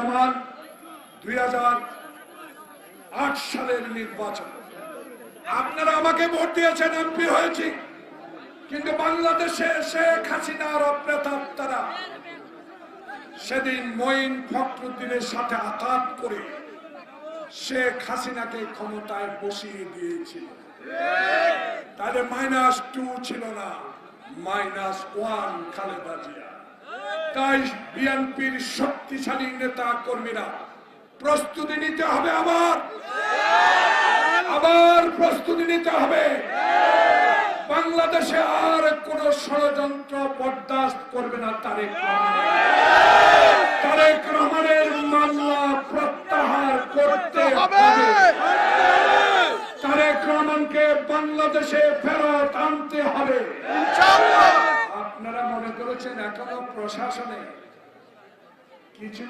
প্রমাণ 2008 সালের নির্বাচন। আপনারা আমাকে ভোট দিয়েছেন, এমপি হয়েছি, কিন্তু বাংলাদেশে শেখ হাসিনার অপ্রেতাত্মারা সেদিন মঈন ফখরুদ্দিনের সাথে আঘাত করে শেখ হাসিনাকে ক্ষমতায় বসিয়ে দিয়েছিল। তাহলে -2 ছিল না, -1 খালেদা জিয়া। তাই বিএনপির শক্তিশালী নেতা কর্মীরা প্রস্তুতি নিতে হবে, আবার প্রস্তুতি নিতে হবে। বাংলাদেশে আর কোন ষড়যন্ত্র বরদাস্ত করবে না তারেক রহমানের মামলা প্রত্যাহার করতে হবে। তারেক রহমানকে বাংলাদেশে ফেরত আনতে হবে। আপনারা মনে করেছেন এখনো প্রশাসনে কিছু